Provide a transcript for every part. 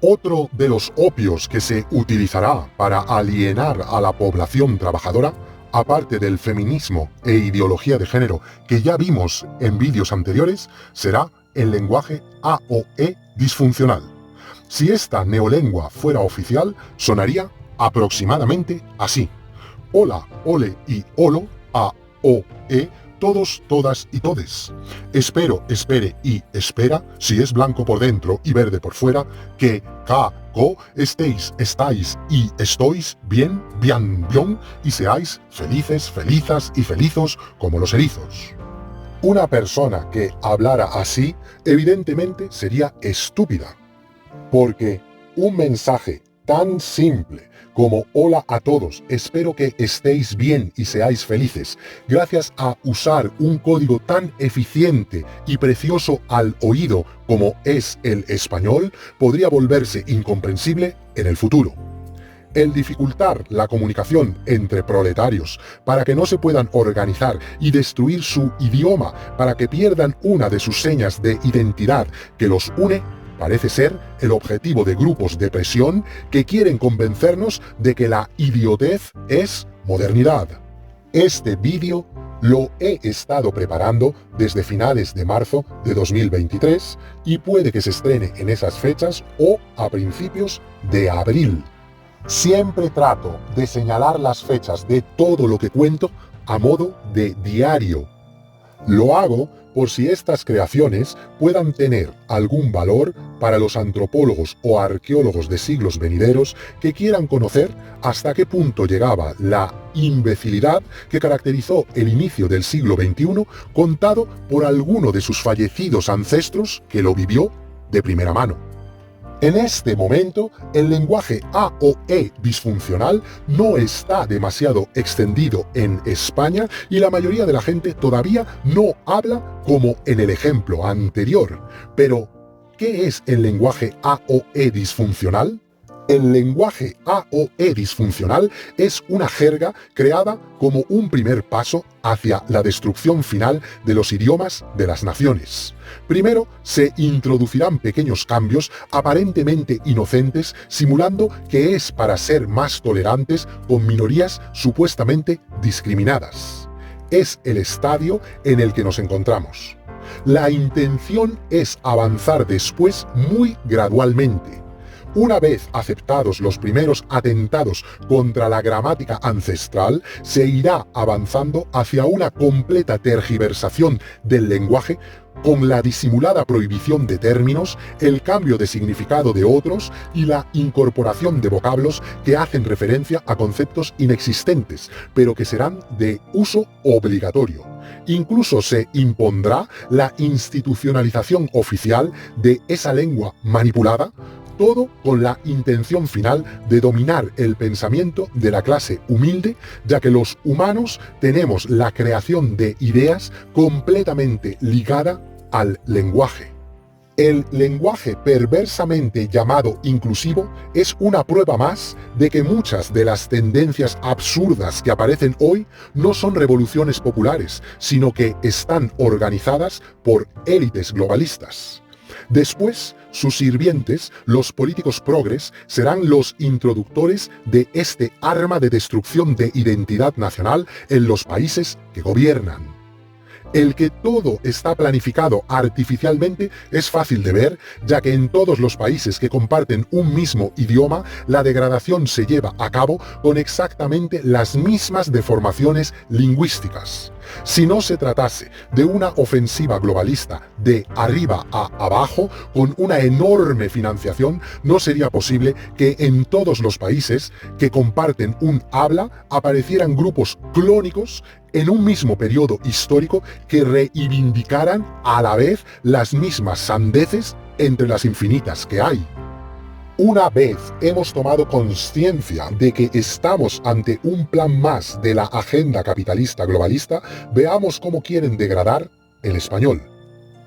Otro de los opios que se utilizará para alienar a la población trabajadora, aparte del feminismo e ideología de género que ya vimos en vídeos anteriores, será el lenguaje AOE disfuncional. Si esta neolengua fuera oficial, sonaría aproximadamente así: hola, ole y olo, AOE, todos, todas y todes. Espero, espere y espera, si es blanco por dentro y verde por fuera, que estéis, estáis y estois bien, bien, bien, y seáis felices, felizas y felizos como los erizos. Una persona que hablara así, evidentemente sería estúpida, porque un mensaje tan simple como hola a todos, espero que estéis bien y seáis felices, gracias a usar un código tan eficiente y precioso al oído como es el español, podría volverse incomprensible en el futuro. El dificultar la comunicación entre proletarios para que no se puedan organizar y destruir su idioma para que pierdan una de sus señas de identidad que los une, parece ser el objetivo de grupos de presión que quieren convencernos de que la idiotez es modernidad. Este vídeo lo he estado preparando desde finales de marzo de 2023 y puede que se estrene en esas fechas o a principios de abril. Siempre trato de señalar las fechas de todo lo que cuento a modo de diario. Lo hago por si estas creaciones puedan tener algún valor para los antropólogos o arqueólogos de siglos venideros que quieran conocer hasta qué punto llegaba la imbecilidad que caracterizó el inicio del siglo XXI, contado por alguno de sus fallecidos ancestros que lo vivió de primera mano. En este momento, el lenguaje AOE disfuncional no está demasiado extendido en España y la mayoría de la gente todavía no habla como en el ejemplo anterior. Pero, ¿qué es el lenguaje AOE disfuncional? El lenguaje AOE disfuncional es una jerga creada como un primer paso hacia la destrucción final de los idiomas de las naciones. Primero, se introducirán pequeños cambios aparentemente inocentes, simulando que es para ser más tolerantes con minorías supuestamente discriminadas. Es el estadio en el que nos encontramos. La intención es avanzar después muy gradualmente. Una vez aceptados los primeros atentados contra la gramática ancestral, se irá avanzando hacia una completa tergiversación del lenguaje con la disimulada prohibición de términos, el cambio de significado de otros y la incorporación de vocablos que hacen referencia a conceptos inexistentes, pero que serán de uso obligatorio. Incluso se impondrá la institucionalización oficial de esa lengua manipulada, todo con la intención final de dominar el pensamiento de la clase humilde, ya que los humanos tenemos la creación de ideas completamente ligada al lenguaje. El lenguaje perversamente llamado inclusivo es una prueba más de que muchas de las tendencias absurdas que aparecen hoy no son revoluciones populares, sino que están organizadas por élites globalistas. Después, sus sirvientes, los políticos progres, serán los introductores de este arma de destrucción de identidad nacional en los países que gobiernan. El que todo está planificado artificialmente es fácil de ver, ya que en todos los países que comparten un mismo idioma, la degradación se lleva a cabo con exactamente las mismas deformaciones lingüísticas. Si no se tratase de una ofensiva globalista de arriba a abajo, con una enorme financiación, no sería posible que en todos los países que comparten un habla aparecieran grupos clónicos en un mismo periodo histórico que reivindicaran a la vez las mismas sandeces entre las infinitas que hay. Una vez hemos tomado conciencia de que estamos ante un plan más de la agenda capitalista globalista, veamos cómo quieren degradar el español.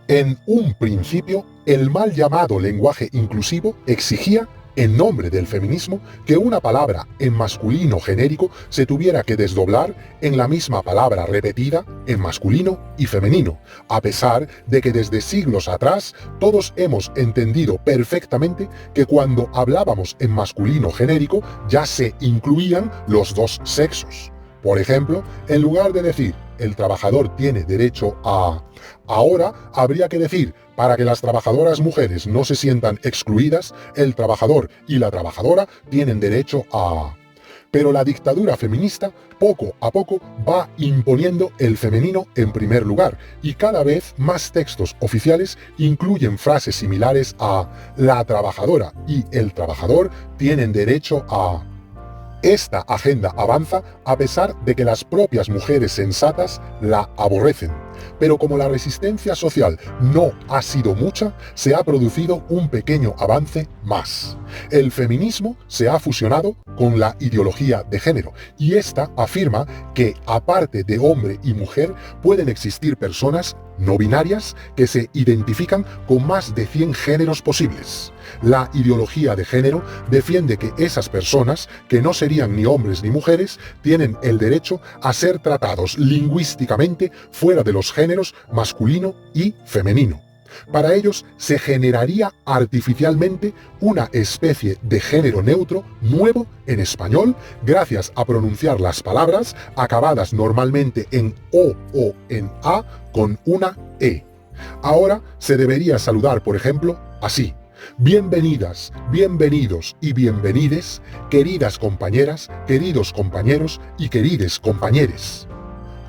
En un principio, el mal llamado lenguaje inclusivo exigía en nombre del feminismo, que una palabra en masculino genérico se tuviera que desdoblar en la misma palabra repetida en masculino y femenino, a pesar de que desde siglos atrás todos hemos entendido perfectamente que cuando hablábamos en masculino genérico ya se incluían los dos sexos. Por ejemplo, en lugar de decir el trabajador tiene derecho a... Ahora habría que decir, para que las trabajadoras mujeres no se sientan excluidas, el trabajador y la trabajadora tienen derecho a... Pero la dictadura feminista poco a poco va imponiendo el femenino en primer lugar y cada vez más textos oficiales incluyen frases similares a la trabajadora y el trabajador tienen derecho a... Esta agenda avanza a pesar de que las propias mujeres sensatas la aborrecen. Pero como la resistencia social no ha sido mucha, se ha producido un pequeño avance más. El feminismo se ha fusionado con la ideología de género y esta afirma que, aparte de hombre y mujer, pueden existir personas no binarias que se identifican con más de 100 géneros posibles. La ideología de género defiende que esas personas, que no serían ni hombres ni mujeres, tienen el derecho a ser tratados lingüísticamente fuera de los géneros masculino y femenino. Para ellos se generaría artificialmente una especie de género neutro nuevo en español gracias a pronunciar las palabras acabadas normalmente en O o en A con una E. Ahora se debería saludar, por ejemplo, así: bienvenidas, bienvenidos y bienvenides, queridas compañeras, queridos compañeros y querides compañeres.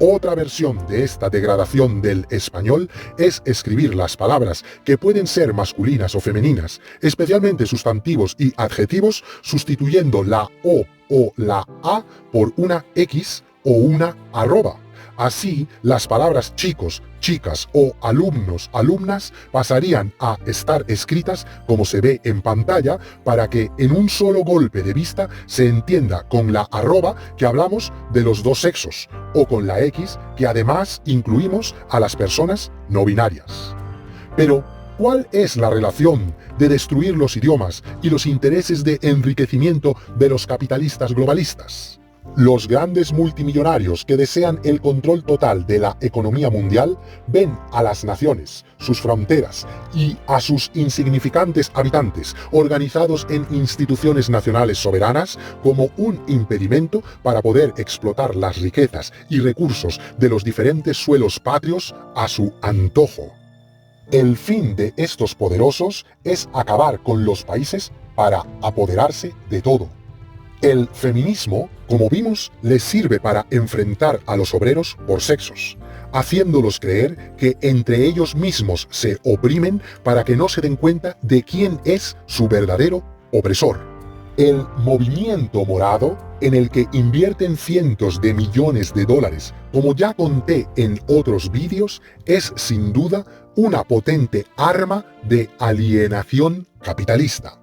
Otra versión de esta degradación del español es escribir las palabras, que pueden ser masculinas o femeninas, especialmente sustantivos y adjetivos, sustituyendo la o la a por una X o una arroba. Así, las palabras chicos, chicas o alumnos, alumnas pasarían a estar escritas como se ve en pantalla para que en un solo golpe de vista se entienda con la arroba que hablamos de los dos sexos o con la X que además incluimos a las personas no binarias. Pero, ¿cuál es la relación de destruir los idiomas y los intereses de enriquecimiento de los capitalistas globalistas? Los grandes multimillonarios que desean el control total de la economía mundial ven a las naciones, sus fronteras y a sus insignificantes habitantes organizados en instituciones nacionales soberanas como un impedimento para poder explotar las riquezas y recursos de los diferentes suelos patrios a su antojo. El fin de estos poderosos es acabar con los países para apoderarse de todo. El feminismo, como vimos, les sirve para enfrentar a los obreros por sexos, haciéndolos creer que entre ellos mismos se oprimen para que no se den cuenta de quién es su verdadero opresor. El movimiento morado, en el que invierten cientos de millones de dólares, como ya conté en otros vídeos, es sin duda una potente arma de alienación capitalista.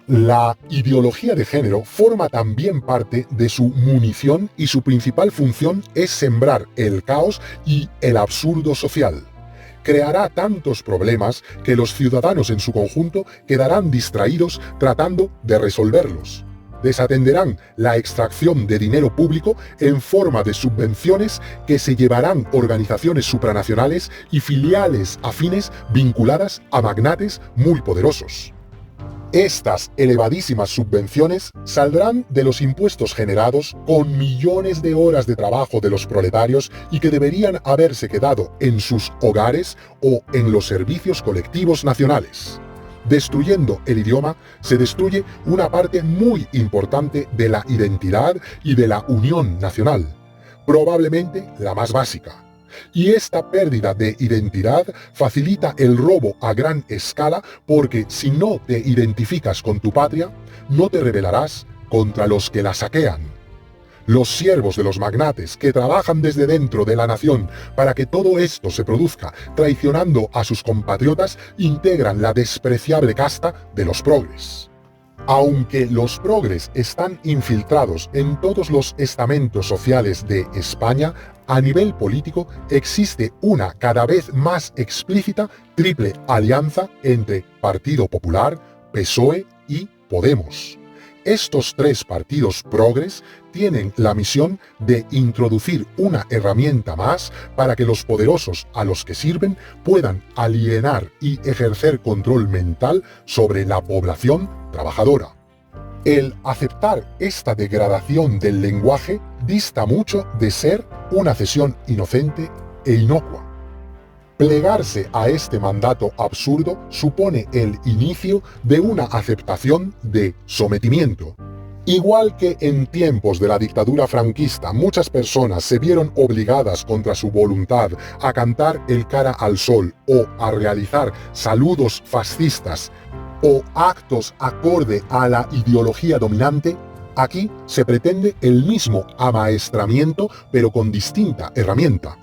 La ideología de género forma también parte de su munición y su principal función es sembrar el caos y el absurdo social. Creará tantos problemas que los ciudadanos en su conjunto quedarán distraídos tratando de resolverlos. Desatenderán la extracción de dinero público en forma de subvenciones que se llevarán organizaciones supranacionales y filiales afines vinculadas a magnates muy poderosos. Estas elevadísimas subvenciones saldrán de los impuestos generados con millones de horas de trabajo de los proletarios y que deberían haberse quedado en sus hogares o en los servicios colectivos nacionales. Destruyendo el idioma, se destruye una parte muy importante de la identidad y de la unión nacional, probablemente la más básica. Y esta pérdida de identidad facilita el robo a gran escala porque si no te identificas con tu patria, no te rebelarás contra los que la saquean. Los siervos de los magnates que trabajan desde dentro de la nación para que todo esto se produzca traicionando a sus compatriotas integran la despreciable casta de los progres. Aunque los progres están infiltrados en todos los estamentos sociales de España, a nivel político existe una cada vez más explícita triple alianza entre Partido Popular, PSOE y Podemos. Estos tres partidos progres tienen la misión de introducir una herramienta más para que los poderosos a los que sirven puedan alienar y ejercer control mental sobre la población trabajadora. El aceptar esta degradación del lenguaje dista mucho de ser una cesión inocente e inocua. Plegarse a este mandato absurdo supone el inicio de una aceptación de sometimiento. Igual que en tiempos de la dictadura franquista muchas personas se vieron obligadas contra su voluntad a cantar el cara al sol o a realizar saludos fascistas o actos acorde a la ideología dominante, aquí se pretende el mismo amaestramiento pero con distinta herramienta.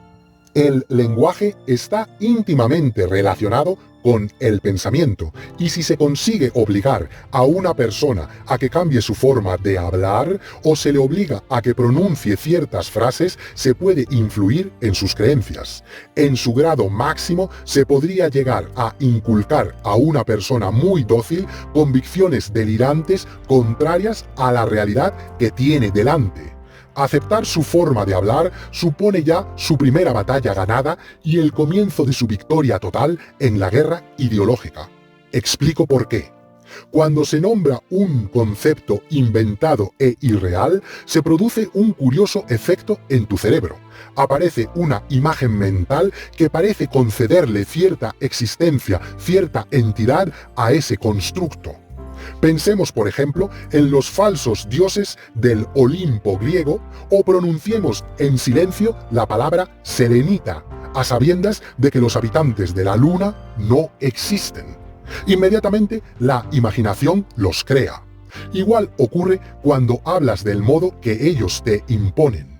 El lenguaje está íntimamente relacionado con el pensamiento, y si se consigue obligar a una persona a que cambie su forma de hablar o se le obliga a que pronuncie ciertas frases, se puede influir en sus creencias. En su grado máximo se podría llegar a inculcar a una persona muy dócil convicciones delirantes contrarias a la realidad que tiene delante. Aceptar su forma de hablar supone ya su primera batalla ganada y el comienzo de su victoria total en la guerra ideológica. Explico por qué. Cuando se nombra un concepto inventado e irreal, se produce un curioso efecto en tu cerebro. Aparece una imagen mental que parece concederle cierta existencia, cierta entidad a ese constructo. Pensemos, por ejemplo, en los falsos dioses del Olimpo griego o pronunciemos en silencio la palabra selenita, a sabiendas de que los habitantes de la luna no existen. Inmediatamente la imaginación los crea. Igual ocurre cuando hablas del modo que ellos te imponen.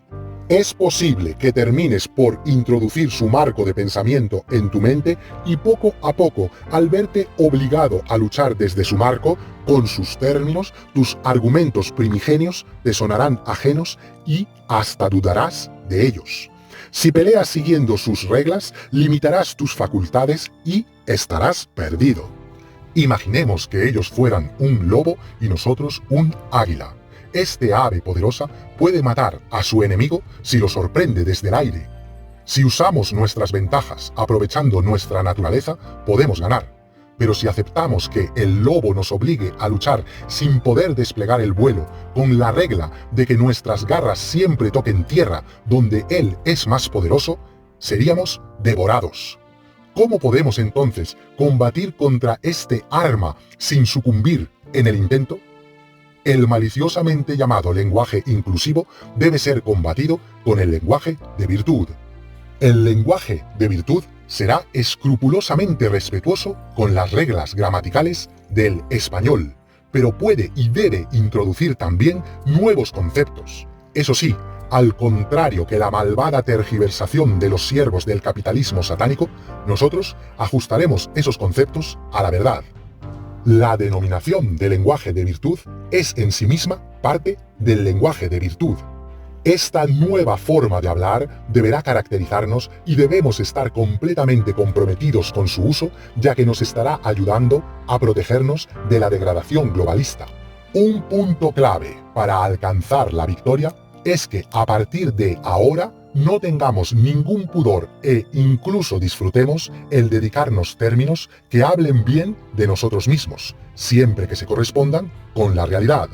Es posible que termines por introducir su marco de pensamiento en tu mente y poco a poco, al verte obligado a luchar desde su marco, con sus términos, tus argumentos primigenios te sonarán ajenos y hasta dudarás de ellos. Si peleas siguiendo sus reglas, limitarás tus facultades y estarás perdido. Imaginemos que ellos fueran un lobo y nosotros un águila. Este ave poderosa puede matar a su enemigo si lo sorprende desde el aire. Si usamos nuestras ventajas aprovechando nuestra naturaleza, podemos ganar. Pero si aceptamos que el lobo nos obligue a luchar sin poder desplegar el vuelo, con la regla de que nuestras garras siempre toquen tierra donde él es más poderoso, seríamos devorados. ¿Cómo podemos entonces combatir contra este arma sin sucumbir en el intento? El maliciosamente llamado lenguaje inclusivo debe ser combatido con el lenguaje de virtud. El lenguaje de virtud será escrupulosamente respetuoso con las reglas gramaticales del español, pero puede y debe introducir también nuevos conceptos. Eso sí, al contrario que la malvada tergiversación de los siervos del capitalismo satánico, nosotros ajustaremos esos conceptos a la verdad. La denominación de lenguaje de virtud es en sí misma parte del lenguaje de virtud. Esta nueva forma de hablar deberá caracterizarnos y debemos estar completamente comprometidos con su uso, ya que nos estará ayudando a protegernos de la degradación globalista. Un punto clave para alcanzar la victoria es que a partir de ahora no tengamos ningún pudor e incluso disfrutemos el dedicarnos términos que hablen bien de nosotros mismos, siempre que se correspondan con la realidad.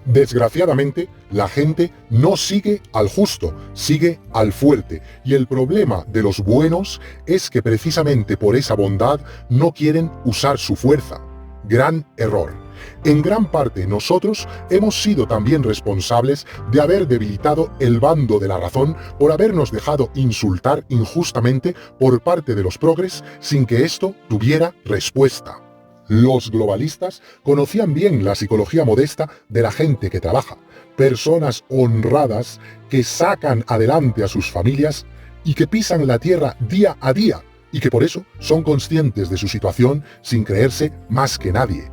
Desgraciadamente, la gente no sigue al justo, sigue al fuerte, y el problema de los buenos es que precisamente por esa bondad no quieren usar su fuerza. Gran error. En gran parte nosotros hemos sido también responsables de haber debilitado el bando de la razón por habernos dejado insultar injustamente por parte de los progres sin que esto tuviera respuesta. Los globalistas conocían bien la psicología modesta de la gente que trabaja, personas honradas que sacan adelante a sus familias y que pisan la tierra día a día y que por eso son conscientes de su situación sin creerse más que nadie.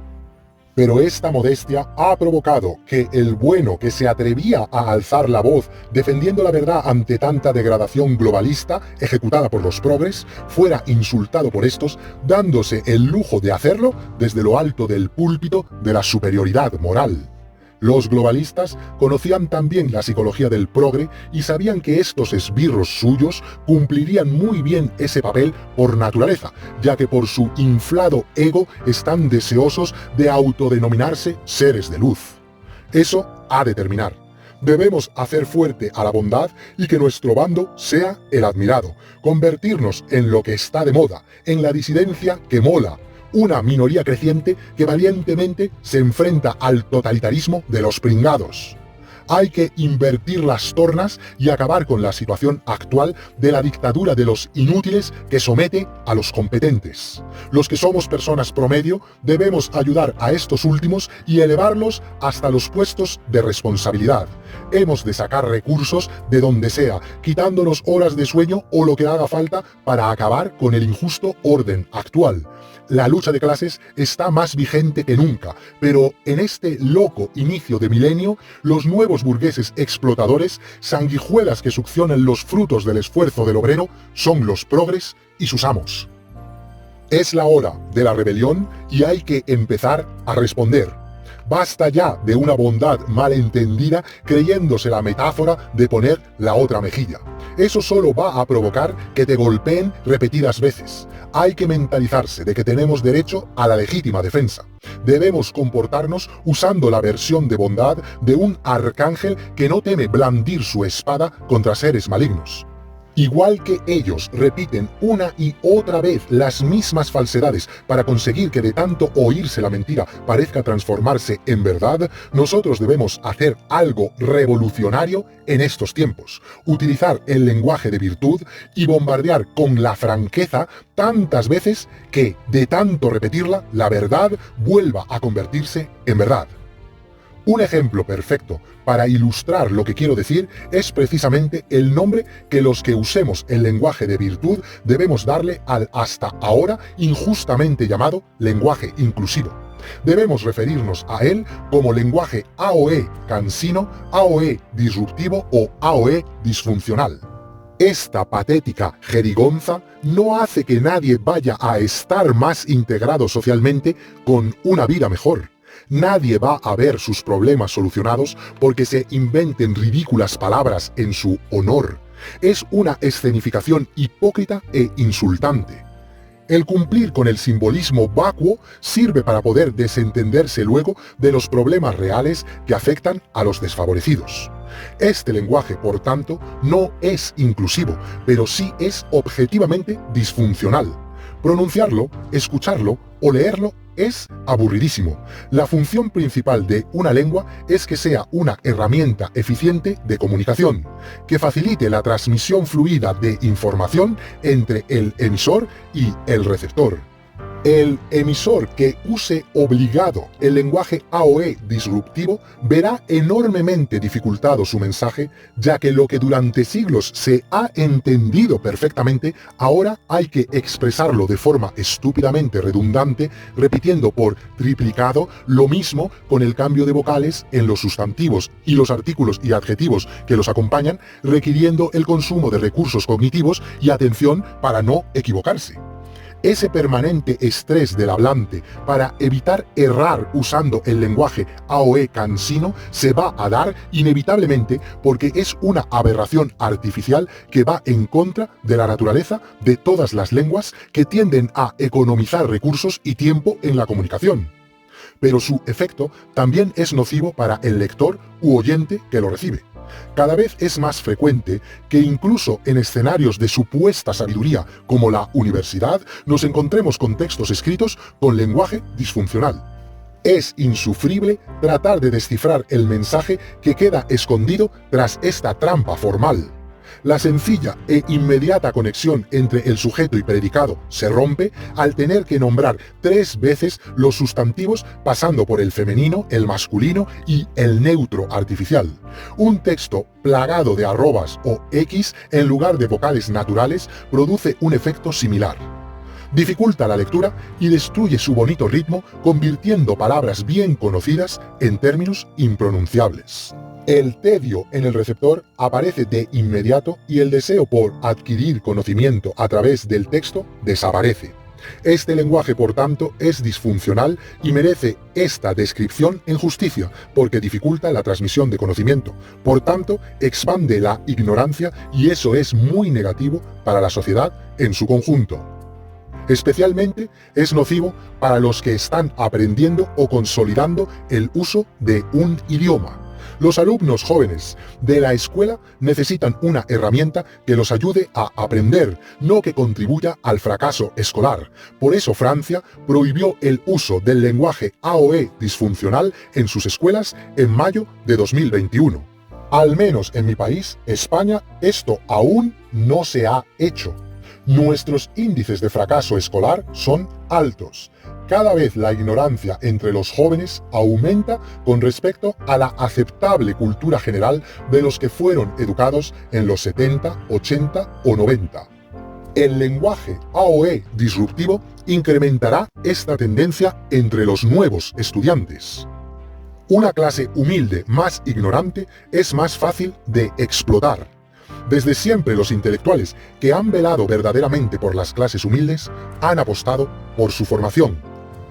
Pero esta modestia ha provocado que el bueno que se atrevía a alzar la voz defendiendo la verdad ante tanta degradación globalista ejecutada por los progres, fuera insultado por estos, dándose el lujo de hacerlo desde lo alto del púlpito de la superioridad moral. Los globalistas conocían también la psicología del progre y sabían que estos esbirros suyos cumplirían muy bien ese papel por naturaleza, ya que por su inflado ego están deseosos de autodenominarse seres de luz. Eso ha de terminar. Debemos hacer fuerte a la bondad y que nuestro bando sea el admirado, convertirnos en lo que está de moda, en la disidencia que mola, una minoría creciente que valientemente se enfrenta al totalitarismo de los pringados. Hay que invertir las tornas y acabar con la situación actual de la dictadura de los inútiles que somete a los competentes. Los que somos personas promedio debemos ayudar a estos últimos y elevarlos hasta los puestos de responsabilidad. Hemos de sacar recursos de donde sea, quitándonos horas de sueño o lo que haga falta para acabar con el injusto orden actual. La lucha de clases está más vigente que nunca, pero en este loco inicio de milenio, los nuevos burgueses explotadores, sanguijuelas que succionan los frutos del esfuerzo del obrero, son los progres y sus amos. Es la hora de la rebelión y hay que empezar a responder. Basta ya de una bondad mal entendida creyéndose la metáfora de poner la otra mejilla. Eso solo va a provocar que te golpeen repetidas veces. Hay que mentalizarse de que tenemos derecho a la legítima defensa. Debemos comportarnos usando la versión de bondad de un arcángel que no teme blandir su espada contra seres malignos. Igual que ellos repiten una y otra vez las mismas falsedades para conseguir que de tanto oírse la mentira parezca transformarse en verdad, nosotros debemos hacer algo revolucionario en estos tiempos, utilizar el lenguaje de virtud y bombardear con la franqueza tantas veces que, de tanto repetirla, la verdad vuelva a convertirse en verdad. Un ejemplo perfecto para ilustrar lo que quiero decir es precisamente el nombre que los que usemos el lenguaje de virtud debemos darle al hasta ahora injustamente llamado lenguaje inclusivo. Debemos referirnos a él como lenguaje AOE cansino, AOE disruptivo o AOE disfuncional. Esta patética jerigonza no hace que nadie vaya a estar más integrado socialmente con una vida mejor. Nadie va a ver sus problemas solucionados porque se inventen ridículas palabras en su honor. Es una escenificación hipócrita e insultante. El cumplir con el simbolismo vacuo sirve para poder desentenderse luego de los problemas reales que afectan a los desfavorecidos. Este lenguaje, por tanto, no es inclusivo, pero sí es objetivamente disfuncional. Pronunciarlo, escucharlo o leerlo es aburridísimo. La función principal de una lengua es que sea una herramienta eficiente de comunicación, que facilite la transmisión fluida de información entre el emisor y el receptor. El emisor que use obligado el lenguaje AOE disruptivo verá enormemente dificultado su mensaje, ya que lo que durante siglos se ha entendido perfectamente, ahora hay que expresarlo de forma estúpidamente redundante, repitiendo por triplicado lo mismo con el cambio de vocales en los sustantivos y los artículos y adjetivos que los acompañan, requiriendo el consumo de recursos cognitivos y atención para no equivocarse. Ese permanente estrés del hablante para evitar errar usando el lenguaje AOE cansino se va a dar inevitablemente porque es una aberración artificial que va en contra de la naturaleza de todas las lenguas que tienden a economizar recursos y tiempo en la comunicación. Pero su efecto también es nocivo para el lector u oyente que lo recibe. Cada vez es más frecuente que incluso en escenarios de supuesta sabiduría como la universidad nos encontremos con textos escritos con lenguaje disfuncional. Es insufrible tratar de descifrar el mensaje que queda escondido tras esta trampa formal. La sencilla e inmediata conexión entre el sujeto y predicado se rompe al tener que nombrar 3 veces los sustantivos pasando por el femenino, el masculino y el neutro artificial. Un texto plagado de arrobas o X en lugar de vocales naturales produce un efecto similar. Dificulta la lectura y destruye su bonito ritmo, convirtiendo palabras bien conocidas en términos impronunciables. El tedio en el receptor aparece de inmediato y el deseo por adquirir conocimiento a través del texto desaparece. Este lenguaje, por tanto, es disfuncional y merece esta descripción en justicia, porque dificulta la transmisión de conocimiento. Por tanto, expande la ignorancia y eso es muy negativo para la sociedad en su conjunto. Especialmente es nocivo para los que están aprendiendo o consolidando el uso de un idioma. Los alumnos jóvenes de la escuela necesitan una herramienta que los ayude a aprender, no que contribuya al fracaso escolar. Por eso Francia prohibió el uso del lenguaje AOE disfuncional en sus escuelas en mayo de 2021. Al menos en mi país, España, esto aún no se ha hecho. Nuestros índices de fracaso escolar son altos. Cada vez la ignorancia entre los jóvenes aumenta con respecto a la aceptable cultura general de los que fueron educados en los 70, 80 o 90. El lenguaje AOE disruptivo incrementará esta tendencia entre los nuevos estudiantes. Una clase humilde más ignorante es más fácil de explotar. Desde siempre los intelectuales que han velado verdaderamente por las clases humildes han apostado por su formación.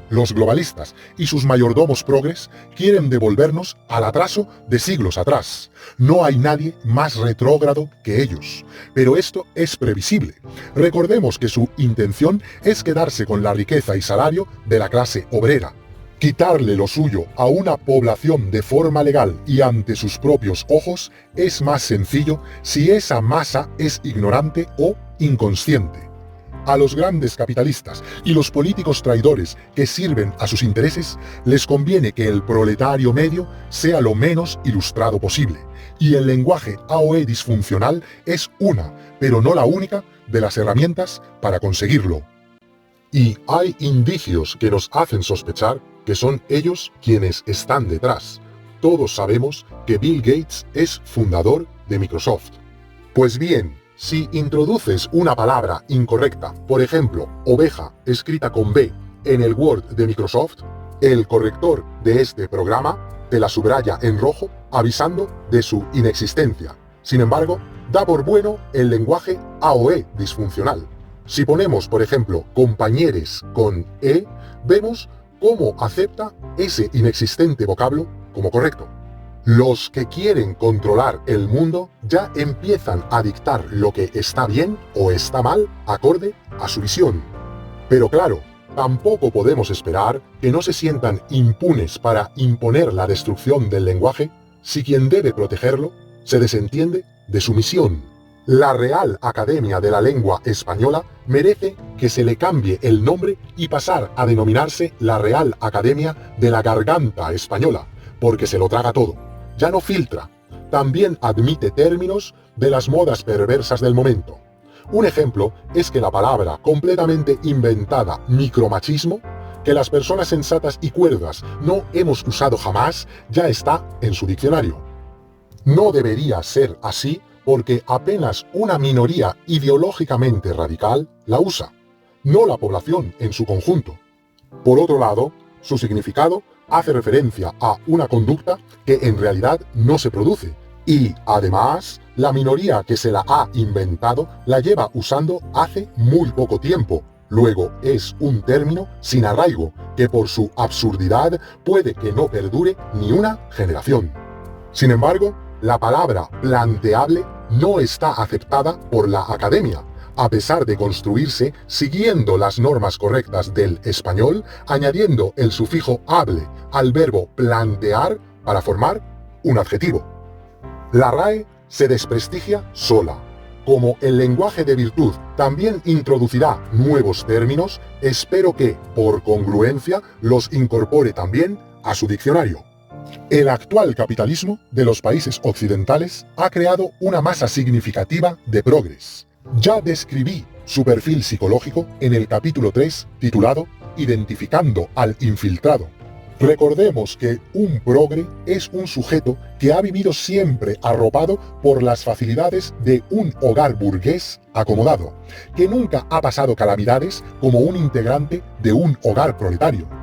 Los globalistas y sus mayordomos progres quieren devolvernos al atraso de siglos atrás. No hay nadie más retrógrado que ellos. Pero esto es previsible. Recordemos que su intención es quedarse con la riqueza y salario de la clase obrera. Quitarle lo suyo a una población de forma legal y ante sus propios ojos es más sencillo si esa masa es ignorante o inconsciente. A los grandes capitalistas y los políticos traidores que sirven a sus intereses les conviene que el proletario medio sea lo menos ilustrado posible, y el lenguaje AOE disfuncional es una, pero no la única, de las herramientas para conseguirlo. Y hay indicios que nos hacen sospechar que son ellos quienes están detrás. Todos sabemos que Bill Gates es fundador de Microsoft. Pues bien, si introduces una palabra incorrecta, por ejemplo, oveja escrita con B, en el Word de Microsoft, el corrector de este programa te la subraya en rojo avisando de su inexistencia. Sin embargo, da por bueno el lenguaje AOE disfuncional. Si ponemos, por ejemplo, compañeres con E, vemos cómo acepta ese inexistente vocablo como correcto. Los que quieren controlar el mundo ya empiezan a dictar lo que está bien o está mal acorde a su visión. Pero claro, tampoco podemos esperar que no se sientan impunes para imponer la destrucción del lenguaje si quien debe protegerlo se desentiende de su misión. La Real Academia de la Lengua Española merece que se le cambie el nombre y pasar a denominarse la Real Academia de la Garganta Española, porque se lo traga todo. Ya no filtra, también admite términos de las modas perversas del momento. Un ejemplo es que la palabra completamente inventada micromachismo, que las personas sensatas y cuerdas no hemos usado jamás, ya está en su diccionario. No debería ser así porque apenas una minoría ideológicamente radical la usa, no la población en su conjunto. Por otro lado, su significado hace referencia a una conducta que en realidad no se produce, y además, la minoría que se la ha inventado la lleva usando hace muy poco tiempo. Luego es un término sin arraigo, que por su absurdidad puede que no perdure ni una generación. Sin embargo, la palabra planteable no está aceptada por la academia, a pesar de construirse siguiendo las normas correctas del español, añadiendo el sufijo able al verbo plantear para formar un adjetivo. La RAE se desprestigia sola. Como el lenguaje de virtud también introducirá nuevos términos, espero que, por congruencia, los incorpore también a su diccionario. El actual capitalismo de los países occidentales ha creado una masa significativa de progres. Ya describí su perfil psicológico en el capítulo 3 titulado Identificando al infiltrado. Recordemos que un progre es un sujeto que ha vivido siempre arropado por las facilidades de un hogar burgués acomodado, que nunca ha pasado calamidades como un integrante de un hogar proletario.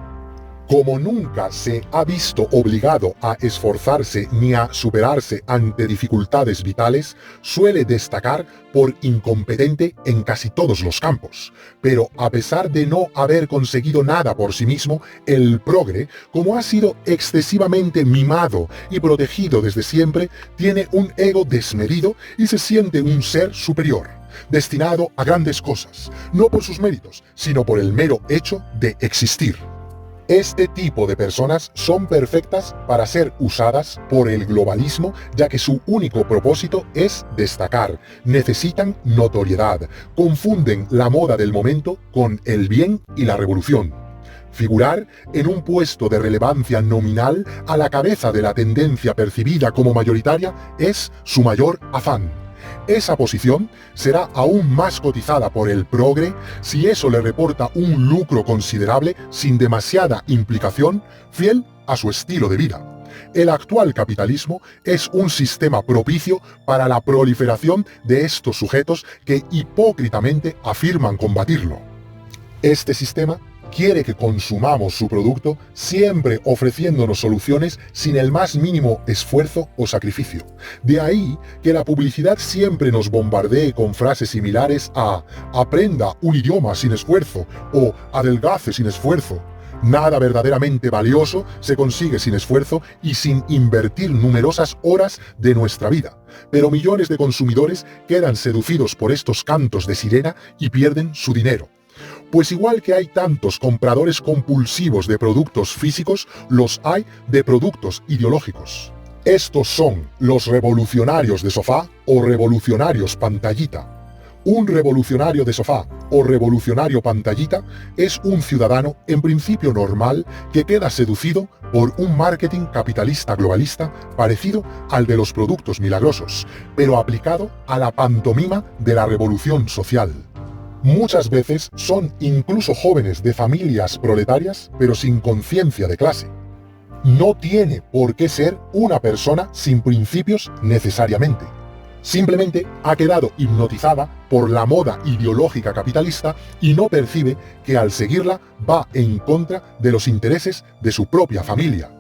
Como nunca se ha visto obligado a esforzarse ni a superarse ante dificultades vitales, suele destacar por incompetente en casi todos los campos. Pero a pesar de no haber conseguido nada por sí mismo, el progre, como ha sido excesivamente mimado y protegido desde siempre, tiene un ego desmedido y se siente un ser superior, destinado a grandes cosas, no por sus méritos, sino por el mero hecho de existir. Este tipo de personas son perfectas para ser usadas por el globalismo, ya que su único propósito es destacar, necesitan notoriedad, confunden la moda del momento con el bien y la revolución. Figurar en un puesto de relevancia nominal a la cabeza de la tendencia percibida como mayoritaria es su mayor afán. Esa posición será aún más cotizada por el progre si eso le reporta un lucro considerable sin demasiada implicación, fiel a su estilo de vida. El actual capitalismo es un sistema propicio para la proliferación de estos sujetos que hipócritamente afirman combatirlo. Este sistema quiere que consumamos su producto siempre ofreciéndonos soluciones sin el más mínimo esfuerzo o sacrificio. De ahí que la publicidad siempre nos bombardee con frases similares a "aprenda un idioma sin esfuerzo" o "adelgace sin esfuerzo". Nada verdaderamente valioso se consigue sin esfuerzo y sin invertir numerosas horas de nuestra vida. Pero millones de consumidores quedan seducidos por estos cantos de sirena y pierden su dinero. Pues igual que hay tantos compradores compulsivos de productos físicos, los hay de productos ideológicos. Estos son los revolucionarios de sofá o revolucionarios pantallita. Un revolucionario de sofá o revolucionario pantallita es un ciudadano en principio normal que queda seducido por un marketing capitalista globalista parecido al de los productos milagrosos, pero aplicado a la pantomima de la revolución social. Muchas veces son incluso jóvenes de familias proletarias, pero sin conciencia de clase. No tiene por qué ser una persona sin principios necesariamente. Simplemente ha quedado hipnotizada por la moda ideológica capitalista y no percibe que al seguirla va en contra de los intereses de su propia familia.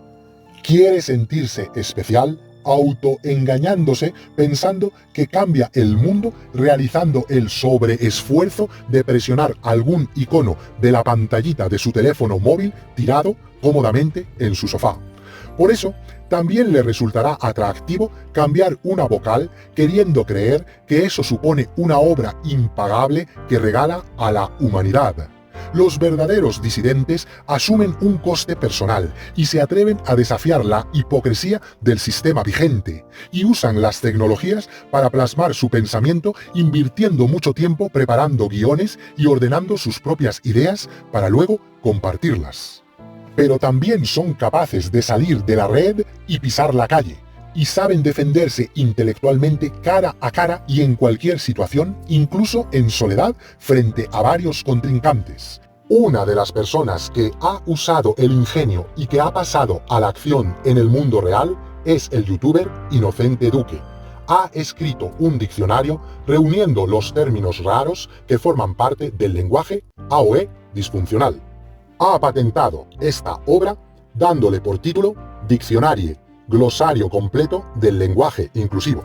Quiere sentirse especial, autoengañándose, pensando que cambia el mundo realizando el sobreesfuerzo de presionar algún icono de la pantallita de su teléfono móvil tirado cómodamente en su sofá. Por eso, también le resultará atractivo cambiar una vocal queriendo creer que eso supone una obra impagable que regala a la humanidad. Los verdaderos disidentes asumen un coste personal y se atreven a desafiar la hipocresía del sistema vigente, y usan las tecnologías para plasmar su pensamiento invirtiendo mucho tiempo preparando guiones y ordenando sus propias ideas para luego compartirlas. Pero también son capaces de salir de la red y pisar la calle, y saben defenderse intelectualmente cara a cara y en cualquier situación, incluso en soledad frente a varios contrincantes. Una de las personas que ha usado el ingenio y que ha pasado a la acción en el mundo real es el youtuber Inocente Duque. Ha escrito un diccionario reuniendo los términos raros que forman parte del lenguaje AOE disfuncional. Ha patentado esta obra dándole por título Diccionario, glosario completo del lenguaje inclusivo.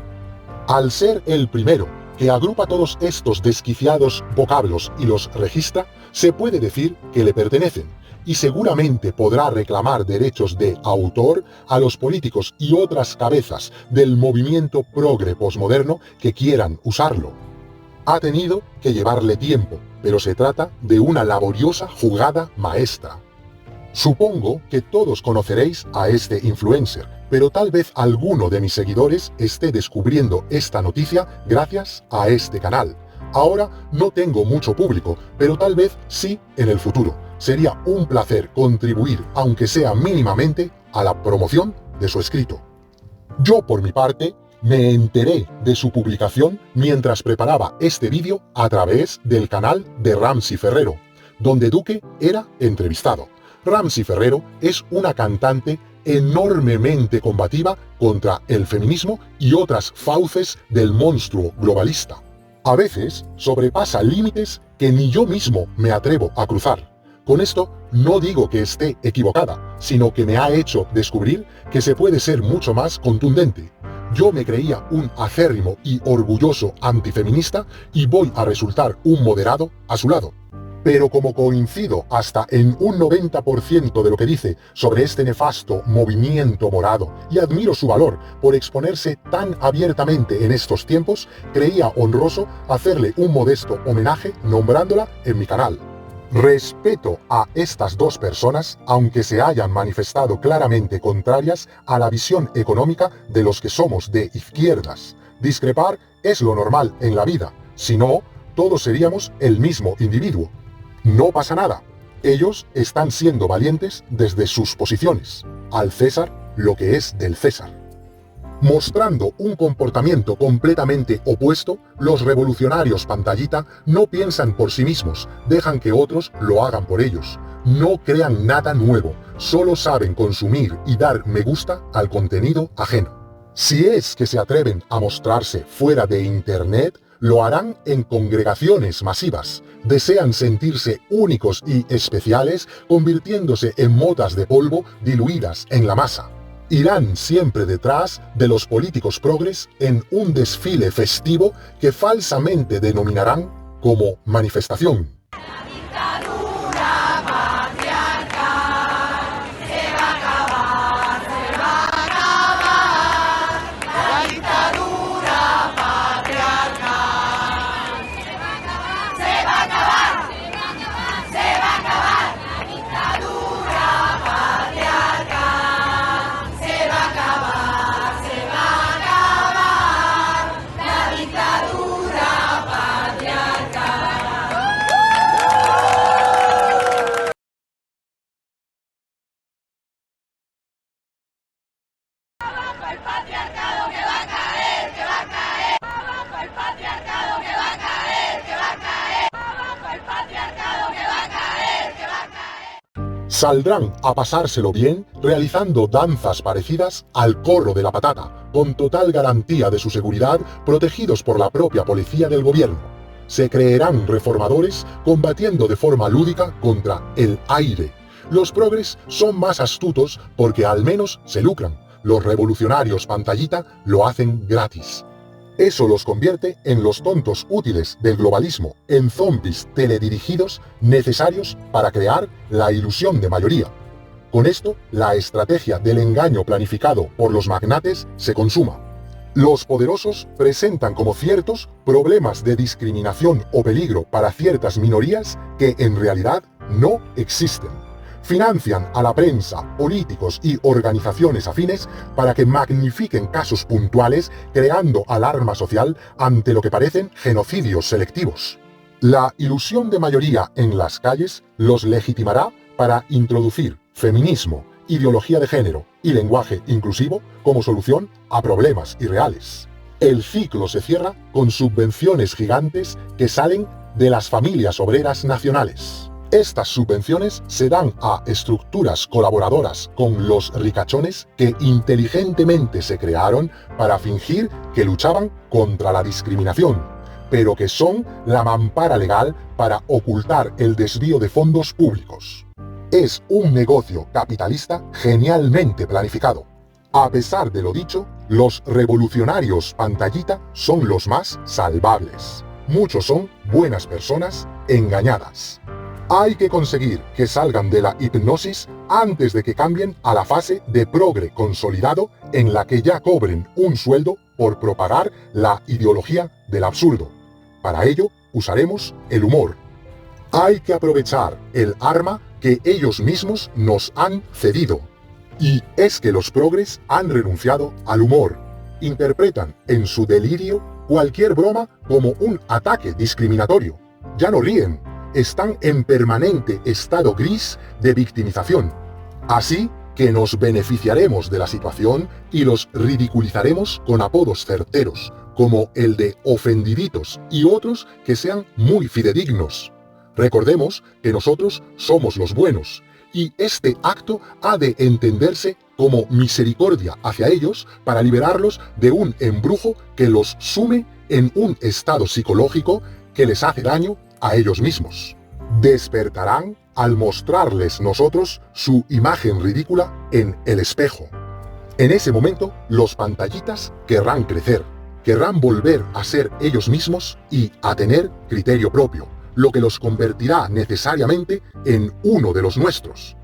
Al ser el primero que agrupa todos estos desquiciados vocablos y los registra, se puede decir que le pertenecen, y seguramente podrá reclamar derechos de autor a los políticos y otras cabezas del movimiento progre posmoderno que quieran usarlo. Ha tenido que llevarle tiempo, pero se trata de una laboriosa jugada maestra. Supongo que todos conoceréis a este influencer, pero tal vez alguno de mis seguidores esté descubriendo esta noticia gracias a este canal. Ahora no tengo mucho público, pero tal vez sí en el futuro. Sería un placer contribuir, aunque sea mínimamente, a la promoción de su escrito. Yo, por mi parte, me enteré de su publicación mientras preparaba este vídeo a través del canal de Ramsey Ferrero, donde Duque era entrevistado. Ramsy Ferrero es una cantante enormemente combativa contra el feminismo y otras fauces del monstruo globalista. A veces sobrepasa límites que ni yo mismo me atrevo a cruzar. Con esto no digo que esté equivocada, sino que me ha hecho descubrir que se puede ser mucho más contundente. Yo me creía un acérrimo y orgulloso antifeminista y voy a resultar un moderado a su lado. Pero como coincido hasta en un 90% de lo que dice sobre este nefasto movimiento morado y admiro su valor por exponerse tan abiertamente en estos tiempos, creía honroso hacerle un modesto homenaje nombrándola en mi canal. Respeto a estas dos personas, aunque se hayan manifestado claramente contrarias a la visión económica de los que somos de izquierdas. Discrepar es lo normal en la vida, si no, todos seríamos el mismo individuo. No pasa nada, ellos están siendo valientes desde sus posiciones, al César lo que es del César. Mostrando un comportamiento completamente opuesto, los revolucionarios pantallita no piensan por sí mismos, dejan que otros lo hagan por ellos. No crean nada nuevo, solo saben consumir y dar me gusta al contenido ajeno. Si es que se atreven a mostrarse fuera de Internet, lo harán en congregaciones masivas. Desean sentirse únicos y especiales, convirtiéndose en motas de polvo diluidas en la masa. Irán siempre detrás de los políticos progres en un desfile festivo que falsamente denominarán como manifestación. El patriarcado que va a caer, que va a caer. Abajo el patriarcado que va a caer, que va a caer. Abajo el patriarcado que va a caer, que va a caer. Saldrán a pasárselo bien realizando danzas parecidas al corro de la patata, con total garantía de su seguridad, protegidos por la propia policía del gobierno. Se creerán reformadores combatiendo de forma lúdica contra el aire. Los progres son más astutos porque al menos se lucran. Los revolucionarios pantallita lo hacen gratis. Eso los convierte en los tontos útiles del globalismo, en zombies teledirigidos necesarios para crear la ilusión de mayoría. Con esto, la estrategia del engaño planificado por los magnates se consuma. Los poderosos presentan como ciertos problemas de discriminación o peligro para ciertas minorías que en realidad no existen. Financian a la prensa, políticos y organizaciones afines para que magnifiquen casos puntuales, creando alarma social ante lo que parecen genocidios selectivos. La ilusión de mayoría en las calles los legitimará para introducir feminismo, ideología de género y lenguaje inclusivo como solución a problemas irreales. El ciclo se cierra con subvenciones gigantes que salen de las familias obreras nacionales. Estas subvenciones se dan a estructuras colaboradoras con los ricachones que inteligentemente se crearon para fingir que luchaban contra la discriminación, pero que son la mampara legal para ocultar el desvío de fondos públicos. Es un negocio capitalista genialmente planificado. A pesar de lo dicho, los revolucionarios pantallita son los más salvables. Muchos son buenas personas engañadas. Hay que conseguir que salgan de la hipnosis antes de que cambien a la fase de progre consolidado en la que ya cobren un sueldo por propagar la ideología del absurdo. Para ello, usaremos el humor. Hay que aprovechar el arma que ellos mismos nos han cedido. Y es que los progres han renunciado al humor. Interpretan en su delirio cualquier broma como un ataque discriminatorio. Ya no ríen. Están en permanente estado gris de victimización. Así que nos beneficiaremos de la situación y los ridiculizaremos con apodos certeros, como el de ofendiditos y otros que sean muy fidedignos. Recordemos que nosotros somos los buenos, y este acto ha de entenderse como misericordia hacia ellos para liberarlos de un embrujo que los sume en un estado psicológico que les hace daño a ellos mismos. Despertarán al mostrarles nosotros su imagen ridícula en el espejo. En ese momento, los pantallitas querrán crecer, querrán volver a ser ellos mismos y a tener criterio propio, lo que los convertirá necesariamente en uno de los nuestros.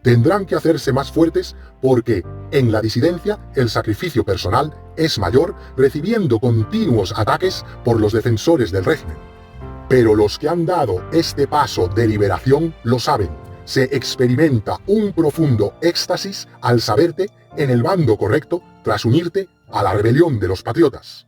Tendrán que hacerse más fuertes porque, en la disidencia, el sacrificio personal es mayor, recibiendo continuos ataques por los defensores del régimen. Pero los que han dado este paso de liberación lo saben. Se experimenta un profundo éxtasis al saberte en el bando correcto tras unirte a la rebelión de los patriotas.